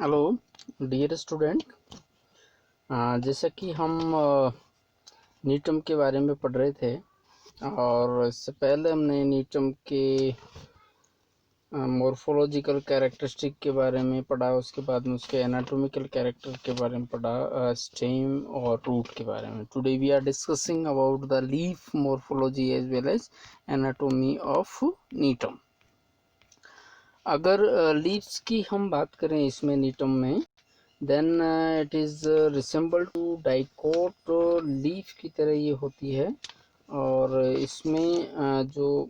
Hello dear student. जैसा कि हम नीटम के बारे में पढ़ रहे थे और इससे पहले हमने नीटम के मॉर्फोलॉजिकल कैरेक्टरिस्टिक के बारे में पढ़ा, उसके बाद में उसके एनाटॉमिकल कैरेक्टर के बारे में पढ़ा, स्टेम और रूट के बारे में। Today we are discussing about the leaf morphology as well as anatomy of Gnetum. अगर लीव्स की हम बात करें इसमें नीटम में, then it is resemble to dicot leaf की तरह ये होती है। और इसमें जो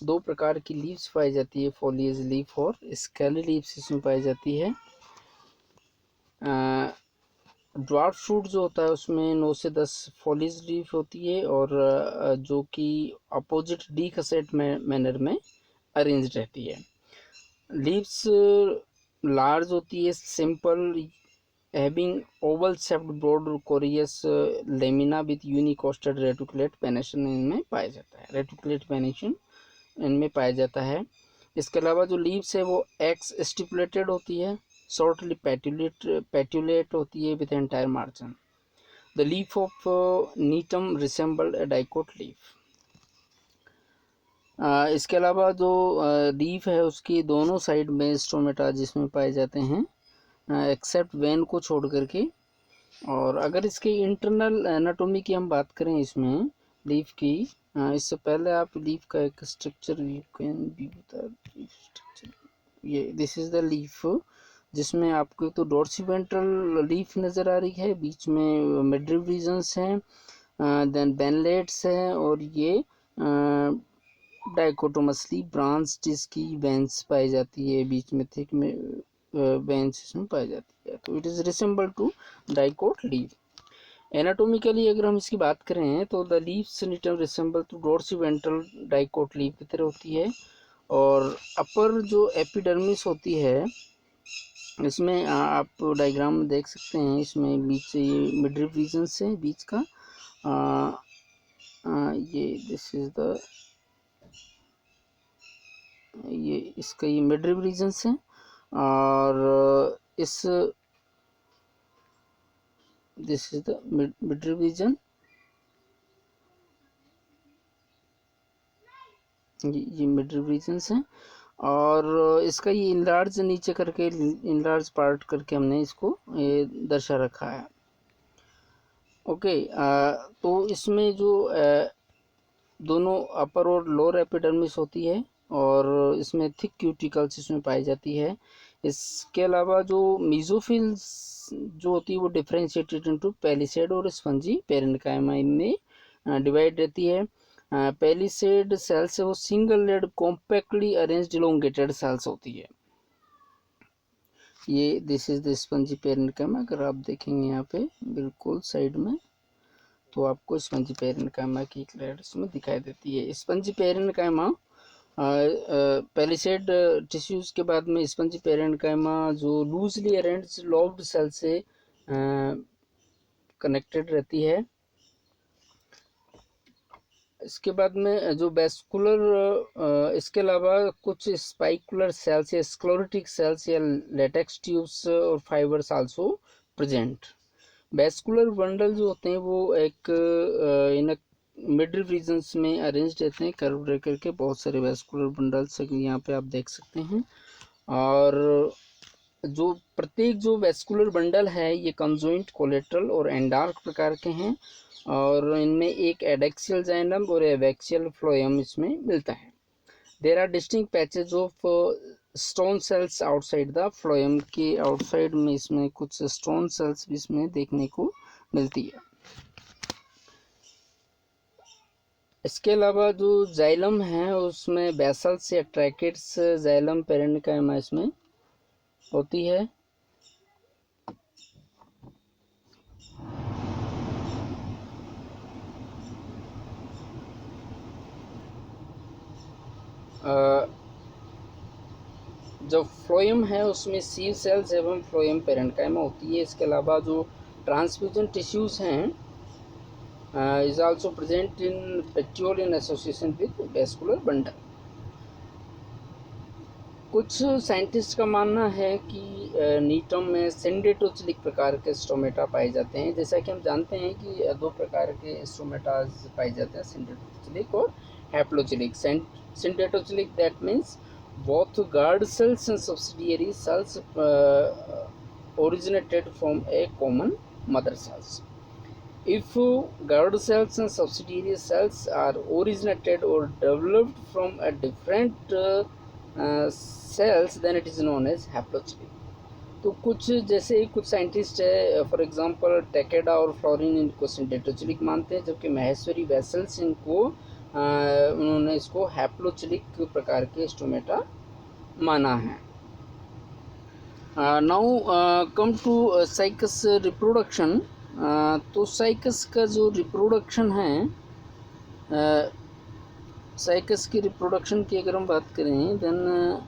दो प्रकार की लीव्स पाई जाती है, फॉलिएज लीफ और स्केली लीव्स इसमें पाई जाती है। ड्वार्फ शूट जो होता है उसमें 9 से 10 फॉलिएज लीफ होती है और जो कि अपोजिट डी कसेट मैनर में अरेंज रहती है। लीव्स लार्ज होती है, simple, having oval shaped broad coriace lamina with unicosted reticulate venation इनमें पाया जाता है। रेटिकुलेट वेनेशन इनमें पाया जाता है। इसके अलावा जो लीव्स है वो एक्स स्टिपुलेटेड होती है, शॉर्टली पेट्यूलेट होती है with entire margin. The leaf of gnetum resembled a dicot leaf. इसके अलावा जो लीफ है उसकी दोनों साइड में स्टोमेटा जिसमें पाए जाते हैं, एक्सेप्ट वेन को छोड़ करके। और अगर इसके इंटरनल एनाटॉमी की हम बात करें इसमें लीफ की, इससे पहले आप लीफ का एक structure you can view the structure. ये दिस इज द लीफ, जिसमें आपको तो डोर्सिवेंट्रल लीफ नज़र आ रही है, बीच में मिडरिव रीजन्स हैं, देन बेनलेट्स हैं और ये डाइकोटोमसली ब्रांच जिसकी वेंस पाई जाती है, बीच में थिक में वेंस इसमें पाई जाती है। तो it is resemble to dicot leaf. Anatomically अगर हम इसकी बात करें तो the leaves gnetum resemble to dorsiventral dicot leaf की तरह होती है। और अपर जो एपिडर्मिस होती है इसमें आप डायग्राम में देख सकते हैं, इसमें बीच से ये मिडरिव रीजन से बीच का ये दिस इज द ये इसका ये मिडरिव रीजन है। और इस दिस इज द मिडरिव रीजन, ये मिडरिव रीजन्स हैं। और इसका ये इनलार्ज नीचे करके इनलार्ज पार्ट करके हमने इसको ये दर्शा रखा है। ओके, तो इसमें जो दोनों अपर और लोअर एपिडर्मिस होती है और इसमें थिक क्यूटिकल्स इसमें पाई जाती है। इसके अलावा जो मीजोफिल्स जो होती है वो डिफरेंशिएटेड इनटू पैलिसेड और स्पंजी पेरेन्काइमा में डिवाइड रहती है। पैलिसेड सेल्स है वो single layered compactly arranged elongated cells होती है। ये this is the spongy parenchyma. अगर आप देखेंगे यहाँ पे बिल्कुल साइड में तो आपको स्पंजी पेरेन्काइमा की क्लियर इसमें दिखाई देती है। स्पंजी पेरेन्काइमा पैलिसेड टिश्यूज के बाद में स्पंजी पेरेन्काइमा जो लूजली अरेंज्ड लॉब्ड सेल से कनेक्टेड रहती है। इसके बाद में जो वेस्कुलर, इसके अलावा कुछ स्पाइकुलर सेल्स या स्क्लेरोटिक सेल्स या लेटेक्स ट्यूब्स और fibres also present. Vascular bundle जो होते हैं वो एक इन मिडल रीजन्स में अरेंज रहते हैं, कर्व रह करके बहुत सारे वेस्कुलर बंडल्स यहाँ पे आप देख सकते हैं। और जो प्रत्येक जो वेस्कुलर बंडल है ये कंजॉइंट, कोलेटरल और एंडार्क प्रकार के हैं और इनमें एक एडेक्सियल जाइलम और एवेक्सियल फ्लोएम इसमें मिलता है। There are distinct patches of stone cells outside the phloem के आउटसाइड में इसमें कुछ स्टोन सेल्स भी इसमें देखने को मिलती है। इसके अलावा जो जाइलम है उसमें बेसल्स या ट्रैकेट्स जाइलम पेरेन्काइमा इसमें होती है। जो फ्लोएम है उसमें सीव सेल्स एवं फ्लोएम पेरेन्काइमा होती है। इसके अलावा जो ट्रांसफ्यूजन टिश्यूज हैं is also present in petiole in association with vascular bundle. कुछ साइंटिस्ट का मानना है कि नीटम में सिंडेटोचिलिक प्रकार के स्टोमेटा पाए जाते हैं। जैसा कि हम जानते हैं कि दो प्रकार के स्टोमेटाज पाए जाते हैं, सिंडेटोचिलिक और haplocheilic. Syndetocheilic that means both guard cells and subsidiary cells originated from a common mother cells. If guard cells and subsidiary cells are originated or developed from a different cells, then it is known as haplotypic. तो कुछ जैसे कुछ scientist है, for example Takeda और fluorine इनको सिंडेटोचिलिक मानते हैं, जबकि महेश्वरी वेसल्स इनको उन्होंने इसको हैप्लोचिलिक प्रकार के स्टोमेटा माना है। Now come to Cycas reproduction. तो साइकस का जो रिप्रोडक्शन है, साइकस की रिप्रोडक्शन की अगर हम बात करें, देन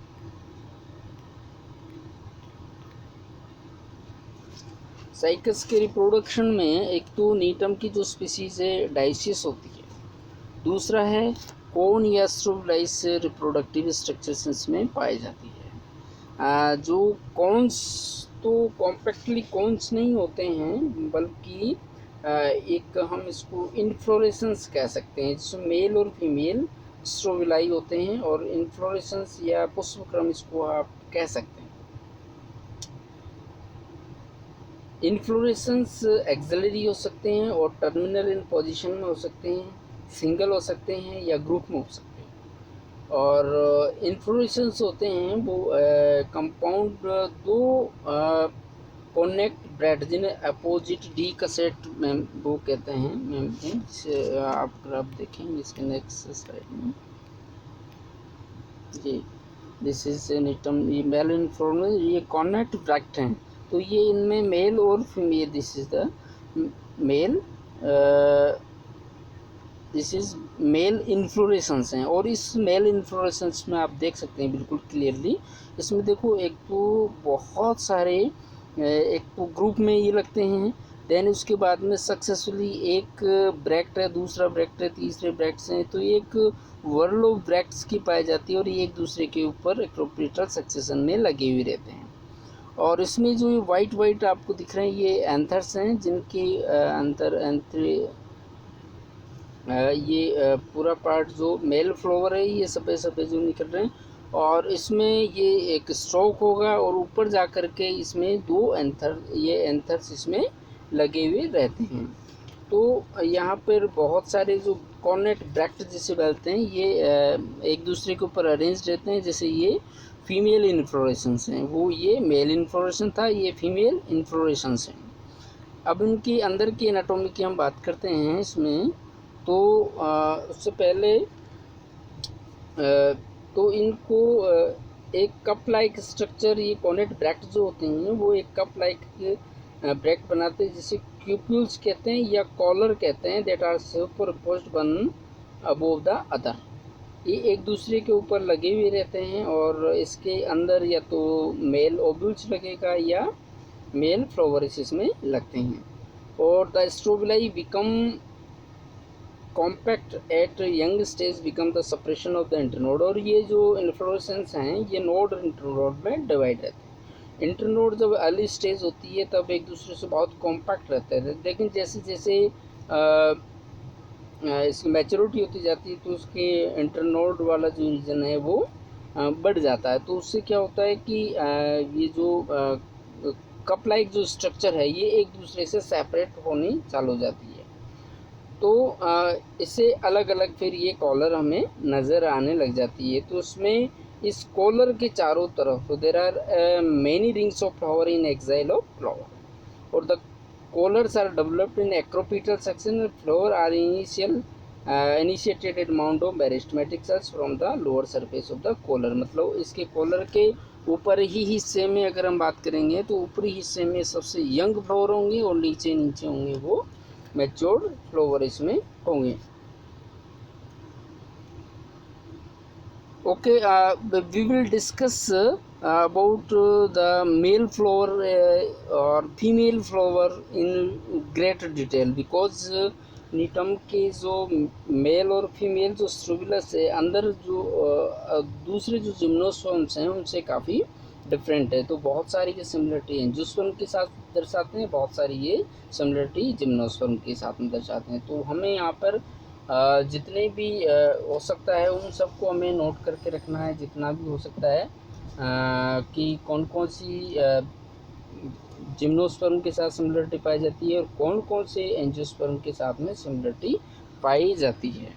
साइकस के रिप्रोडक्शन में एक तो नीटम की जो स्पीसीज है डाइसियस होती है, दूसरा है कोन या स्ट्रोबलाइस रिप्रोडक्टिव स्ट्रक्चर्स इसमें पाई जाती है। जो कॉन्स तो कॉम्पैक्टली कॉन्स नहीं होते हैं, बल्कि एक हम इसको इन्फ्लोरेसेंस कह सकते हैं, जिसमें मेल और फीमेल स्ट्रोबिलाई होते हैं, और इन्फ्लोरेसेंस या पुष्पक्रम इसको आप कह सकते हैं। इन्फ्लोरेसेंस एक्सिलरी हो सकते हैं और टर्मिनल इन पोजीशन में हो सकते हैं, सिंगल हो सकते हैं या ग्रुप में हो सकते हैं। और इन्फ्लोरेसेंस होते हैं वो कंपाउंड दो कॉनेक्ट ब्रेड जिन्हें अपोजिट डी का सेट में वो कहते हैं। आप ग्राफ देखेंगे इसके नेक्स्ट स्लाइड में, जी दिस इज नीटम, ये मेल इन्फ्लोरेसेंस, ये कॉनेक्ट ब्रैक्ट हैं। तो ये इनमें मेल और female, this is the male, this is male inflorescence हैं। और इस मेल इन्फ्लोरेसेंस में आप देख सकते हैं बिल्कुल क्लियरली, इसमें देखो एक तो बहुत सारे एक तो ग्रुप में ये लगते हैं, देन उसके बाद में सक्सेसफुली एक ब्रैक्ट है, दूसरा ब्रैक्ट है, तीसरे ब्रैक्ट्स हैं, तो एक वर्ल्ड ऑफ ब्रैक्ट्स की पाई जाती है और ये एक दूसरे के ऊपर एक्रोपिटल सक्सेशन में लगे हुए रहते हैं। और इसमें जो ये वाइट आपको दिख रहे हैं ये एंथर्स हैं, जिनके ये पूरा पार्ट जो मेल फ्लावर है ये सफ़ेद जो निकल रहे हैं, और इसमें ये एक स्ट्रोक होगा और ऊपर जा कर के इसमें दो एंथर्स इसमें लगे हुए रहते हैं। तो यहाँ पर बहुत सारे जो कॉर्नेट ब्रैक्ट जिसे बोलते हैं ये एक दूसरे के ऊपर अरेंज रहते हैं। जैसे ये फीमेल इन्फ्लोरेसेंस हैं, वो ये मेल इन्फ्लोरेशन था, ये फीमेल इन्फ्लोरेसेंस हैं। अब इनकी अंदर की एनाटॉमी की हम बात करते हैं इसमें, तो उससे पहले तो इनको एक कप लाइक स्ट्रक्चर, ये कॉर्नेट ब्रैक्ट जो होते हैं वो एक कप लाइक ब्रैक्ट बनाते हैं, जिसे क्यूप्यूल्स कहते हैं या कॉलर कहते हैं, that are superposed one above the other. ये एक दूसरे के ऊपर लगे हुए रहते हैं और इसके अंदर या तो मेल ओव्यूल्स लगेगा या मेल फ्लावर्स इसमें लगते हैं। और the strobili become compact eight young stage become the suppression of the internode. और ये जो इन्फ्लोरेसेंस हैं ये नोड और इंटरनोड में डिवाइड रहते हैं। इंटरनोड जब अर्ली स्टेज होती है तब एक दूसरे से बहुत कॉम्पैक्ट रहते हैं, लेकिन जैसे जैसे इसकी मैच्योरिटी होती जाती है तो उसके इंटरनोड वाला जो रीजन है वो बढ़ जाता है। तो उससे क्या होता है कि ये जो कप लाइक जो स्ट्रक्चर है ये एक दूसरे से सेपरेट होनी चालू हो जाती है। तो इससे अलग अलग फिर ये कॉलर हमें नज़र आने लग जाती है। तो उसमें इस कॉलर के चारों तरफ there are many rings of flower in axil of flower, और the collars are developed in acropetal section and flower are initiated at mound of meristematic cells from the lower surface of the collar। मतलब इसके collar के ऊपर ही हिस्से में अगर हम बात करेंगे तो ऊपरी हिस्से में सबसे यंग फ्लावर होंगे और नीचे होंगे वो मैच्योर्ड फ्लावर इसमें होंगे। Okay, we will discuss about the male flower or female flower in great detail, because नीटम के जो मेल और फीमेल जो स्ट्रोबिलस है अंदर जो दूसरे जो जिम्नोस्पर्म्स हैं उनसे काफ़ी डिफरेंट है। तो बहुत सारी ये सिमिलरिटी हैं एंजियोस्पर्म के साथ दर्शाते हैं, बहुत सारी ये सिमिलरिटी जिम्नोस्पर्म के साथ में दर्शाते हैं। तो हमें यहाँ पर जितने भी हो सकता है उन सबको हमें नोट करके रखना है, जितना भी हो सकता है कि कौन कौन सी जिम्नोस्पर्म के साथ सिमिलरिटी पाई जाती है और कौन कौन से एंजियोस्पर्म के साथ में सिमिलरिटी पाई जाती है।